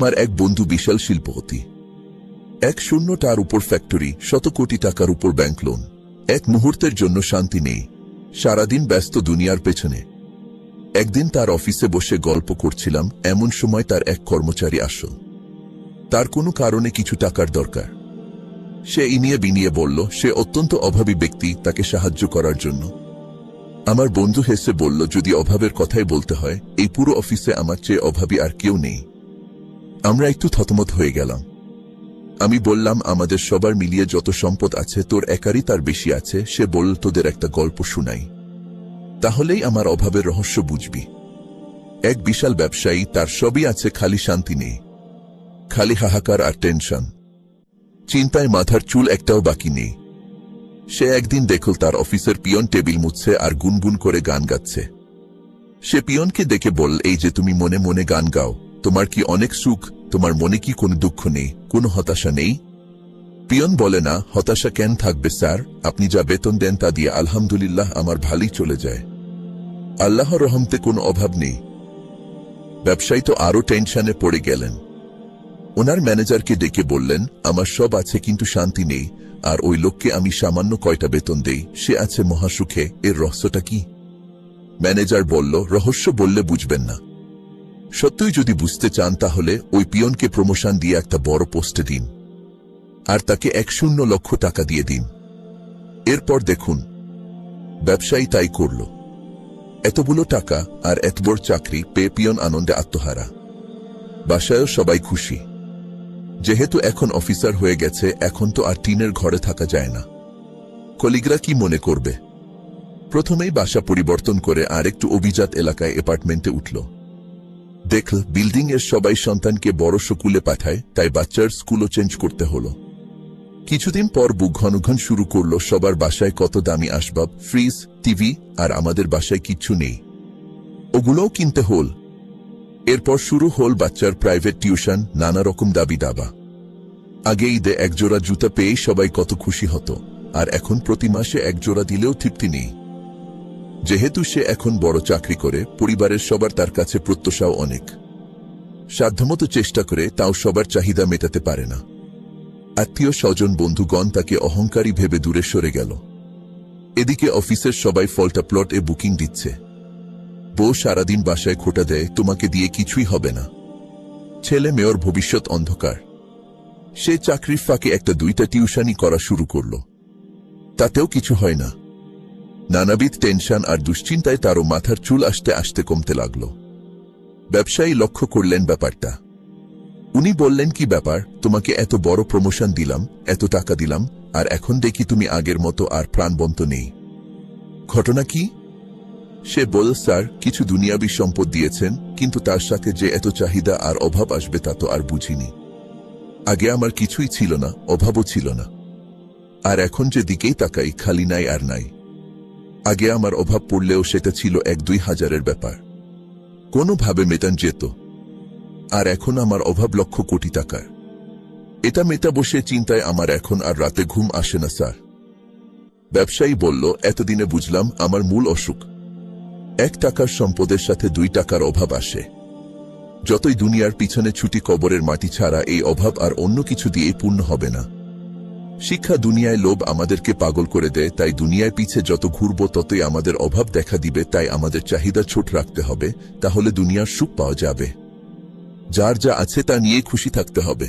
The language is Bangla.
আমার এক বন্ধু বিশাল শিল্পপতি, 100টার উপর ফ্যাক্টরি, শত কোটি টাকার উপর ব্যাংক লোন। এক মুহূর্তের জন্য শান্তি নেই, সারাদিন ব্যস্ত দুনিয়ার পেছনে। একদিন তার অফিসে বসে গল্প করছিলাম, এমন সময় তার এক কর্মচারী আসল। তার কোনো কারণে কিছু টাকার দরকার। সে ইনিয়ে বিনিয়ে বলল সে অত্যন্ত অভাবী ব্যক্তি, তাকে সাহায্য করার জন্য। আমার বন্ধু হেসে বলল, যদি অভাবের কথাই বলতে হয়, এই পুরো অফিসে আমার চেয়ে অভাবী আর কেউ নেই। আমরা একটু থতমত হয়ে গেলাম। আমি বললাম, আমাদের সবার মিলিয়ে যত সম্পদ আছে তোর একারই তার বেশি আছে। সে বলল, তোদের একটা গল্প শুনাই, তাহলেই আমার অভাবের রহস্য বুঝবি। এক বিশাল ব্যবসায়ী, তার সবই আছে, খালি শান্তি নেই, খালি হাহাকার আর টেনশন। চিন্তায় মাথার চুল একটাও বাকি নেই। সে একদিন দেখল তার অফিসের পিয়ন টেবিল মুছছে আর গুনগুন করে গান গাচ্ছে। সে পিয়নকে দেখে বলল, এই যে তুমি মনে মনে গান গাও, তোমার কি অনেক সুখ? তোমার মনে কি কোনো দুঃখ নেই, কোনো হতাশা নেই? পিয়ন বলে, না, হতাশা কেন থাকবে স্যার, আপনি যা বেতন দেন তা দিয়ে আলহামদুলিল্লাহ আমার ভালোই চলে যায়, আল্লাহর রহমতে কোনো অভাব নেই। ব্যবসায়ী তো আরো টেনশনে পড়ে গেলেন। ওনার ম্যানেজারকে ডেকে বললেন, আমার সব আছে কিন্তু শান্তি নেই, আর ওই লোককে আমি সামান্য কয়টা বেতন দেই, সে আছে মহাসুখে, এর রহস্যটা কি? ম্যানেজার বলল, রহস্য বললে বুঝবেন না। সত্যই যদি বুঝতে চান তাহলে ওই পিয়নকে প্রমোশন দিয়ে একটা বড় পোস্টে দিন, আর তাকে 100 লক্ষ টাকা দিয়ে দিন। এরপর দেখুন। ব্যবসায়ী তাই করল। এতগুলো টাকা আর এত বড় চাকরি পেয়ে পিয়ন আনন্দে আত্মহারা। বাসায়ও সবাই খুশি। যেহেতু এখন অফিসার হয়ে গেছে, এখন তো আর টিনের ঘরে থাকা যায় না। কলিগরা কি মনে করবে? প্রথমেই বাসা পরিবর্তন করে আর একটু অভিজাত এলাকায় অ্যাপার্টমেন্টে উঠল। দেখল বিল্ডিং এর সবাই সন্তানকে বড় স্কুলে পাঠায়, তাই বাচ্চার স্কুলও চেঞ্জ করতে হলো। কিছুদিন পর বুক ঘনঘন শুরু করলো, সবার বাসায় কত দামি আসবাব, ফ্রিজ, টিভি, আর আমাদের বাসায় কিচ্ছু নেই, ওগুলোও কিনতে হল। এরপর শুরু হল বাচ্চার প্রাইভেট টিউশন, নানা রকম দাবি দাবা। আগে ঈদে একজোড়া জুতা পেয়েই সবাই কত খুশি হতো, আর এখন প্রতি মাসে একজোড়া দিলেও তৃপ্তি নেই। যেহেতু সে এখন বড় চাকরি করে, পরিবারের সবার তার কাছে প্রত্যাশাও অনেক। সাধ্যমতো চেষ্টা করে, তাও সবার চাহিদা মেটাতে পারে না। আত্মীয় স্বজন বন্ধুগণ তাকে অহংকারী ভেবে দূরে সরে গেল। এদিকে অফিসের সবাই ফলটা প্লট এ বুকিং দিচ্ছে। বউ সারাদিন বাসায় খোটা দেয়, তোমাকে দিয়ে কিছুই হবে না। ছেলে মেয়ের ভবিষ্যৎ অন্ধকার। সে চাকরির ফাঁকে একটা দুইটা টিউশনই করা শুরু করল, তাতেও কিছু হয় না। নানাবিধ টেনশন আর দুশ্চিন্তায় তারও মাথার চুল আসতে আসতে কমতে লাগল। ব্যবসায়ী লক্ষ্য করলেন ব্যাপারটা। উনি বললেন, কি ব্যাপার, তোমাকে এত বড় প্রমোশন দিলাম, এত টাকা দিলাম, আর এখন দেখি তুমি আগের মতো আর প্রাণবন্ত নেই, ঘটনা কি? সে বলল, স্যার, কিছু দুনিয়াবী সম্পদ দিয়েছেন, কিন্তু তার সাথে যে এত চাহিদা আর অভাব আসবে তা তো আর বুঝিনি। আগে আমার কিছুই ছিল না, অভাবও ছিল না, আর এখন যে দিকেই তাকাই খালি নাই আর নাই। আগে আমার অভাব পড়লেও সেটা ছিল 1-2 হাজারের ব্যাপার, কোনোভাবে মেটান যেত, আর এখন আমার অভাব লক্ষ কোটি টাকার। এটা মেটা বসে চিন্তায় আমার এখন আর রাতে ঘুম আসে না স্যার। ব্যবসায়ী বলল, এতদিনে বুঝলাম আমার মূল অসুখ। 1 টাকার সম্পদের সাথে 2 টাকার অভাব আসে। যতই দুনিয়ার পিছনে ছুটি, কবরের মাটি ছাড়া এই অভাব আর অন্য কিছু দিয়েই পূর্ণ হবে না। শিক্ষা দুনিয়ায় লোভ আমাদেরকে পাগল করে দেয়, তাই দুনিয়ায় পিছে যত ঘুরব ততই আমাদের অভাব দেখা দিবে। তাই আমাদের চাহিদা ছোট রাখতে হবে, তাহলে দুনিয়ার সুখ পাওয়া যাবে। যার যা আছে তা নিয়ে খুশি থাকতে হবে।